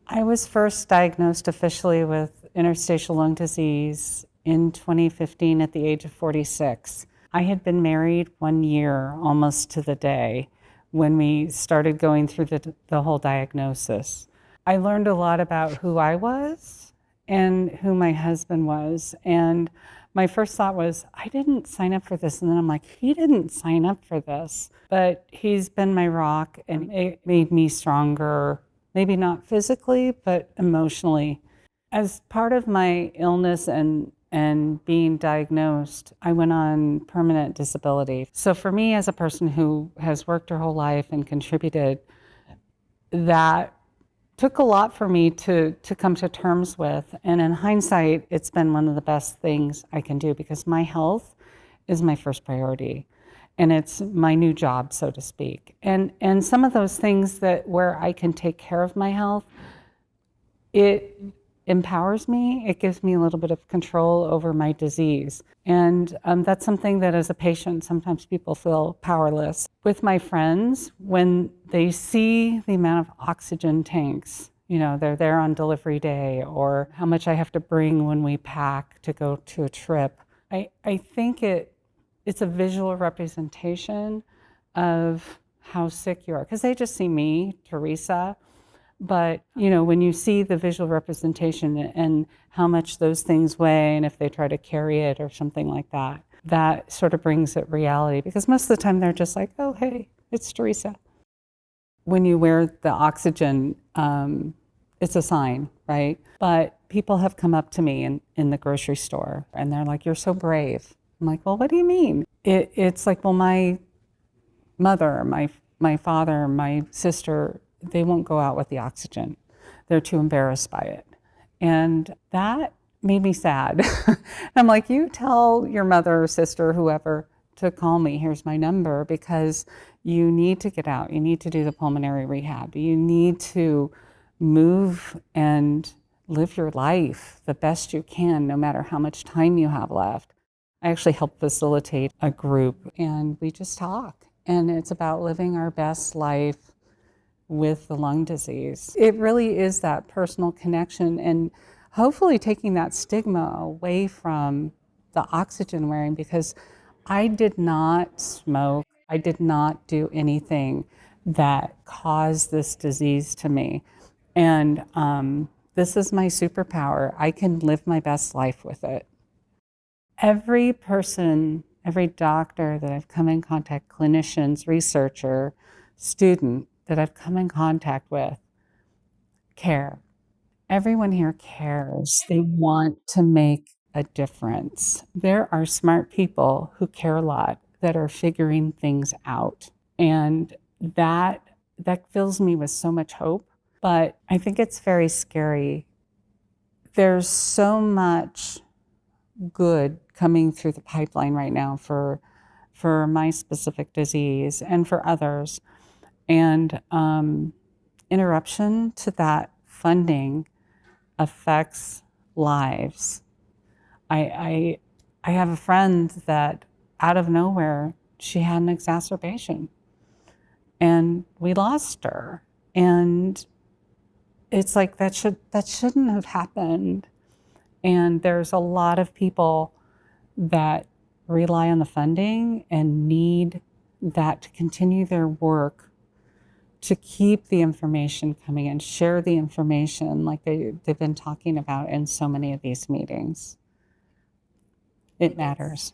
I was first diagnosed officially with interstitial lung disease in 2015 at the age of 46. I had been married 1 year, almost to the day, when we started going through the whole diagnosis. I learned a lot about who I was and who my husband was. And my first thought was, I didn't sign up for this. And then I'm like, he didn't sign up for this. But he's been my rock, and it made me stronger, maybe not physically, but emotionally. As part of my illness and being diagnosed, I went on permanent disability. So for me, as a person who has worked her whole life and contributed, that took a lot for me to come to terms with. And in hindsight, it's been one of the best things I can do, because my health is my first priority. And it's my new job, so to speak. And some of those things that where I can take care of my health, it empowers me. It gives me a little bit of control over my disease. And that's something that as a patient, sometimes people feel powerless. With my friends, when they see the amount of oxygen tanks, they're there on delivery day, or how much I have to bring when we pack to go to a trip, I think it's a visual representation of how sick you are. Because they just see me, Theresa, but when you see the visual representation and how much those things weigh, and if they try to carry it or something like that, that sort of brings it reality. Because most of the time they're just like, oh, hey, it's Theresa. When you wear the oxygen, it's a sign, right? But people have come up to me in the grocery store, and they're like, you're so brave. I'm like, well, what do you mean? It's like, well, my mother, my father, my sister, they won't go out with the oxygen. They're too embarrassed by it. And that made me sad. I'm like, you tell your mother or sister, whoever, to call me. Here's my number, because you need to get out. You need to do the pulmonary rehab. You need to move and live your life the best you can, no matter how much time you have left. I actually help facilitate a group, and we just talk. And it's about living our best life with the lung disease. It really is that personal connection, and hopefully taking that stigma away from the oxygen wearing, because I did not smoke. I did not do anything that caused this disease to me. And this is my superpower. I can live my best life with it. Every person, every doctor that I've come in contact, clinicians, researcher, student that I've come in contact with, care. Everyone here cares. They want to make a difference. There are smart people who care a lot that are figuring things out. And that fills me with so much hope. But I think it's very scary. There's so much good coming through the pipeline right now for my specific disease and for others. And interruption to that funding affects lives. I have a friend that out of nowhere, she had an exacerbation, and we lost her. And it's like that shouldn't have happened. And there's a lot of people that rely on the funding and need that to continue their work, to keep the information coming and share the information like they've been talking about in so many of these meetings. It matters.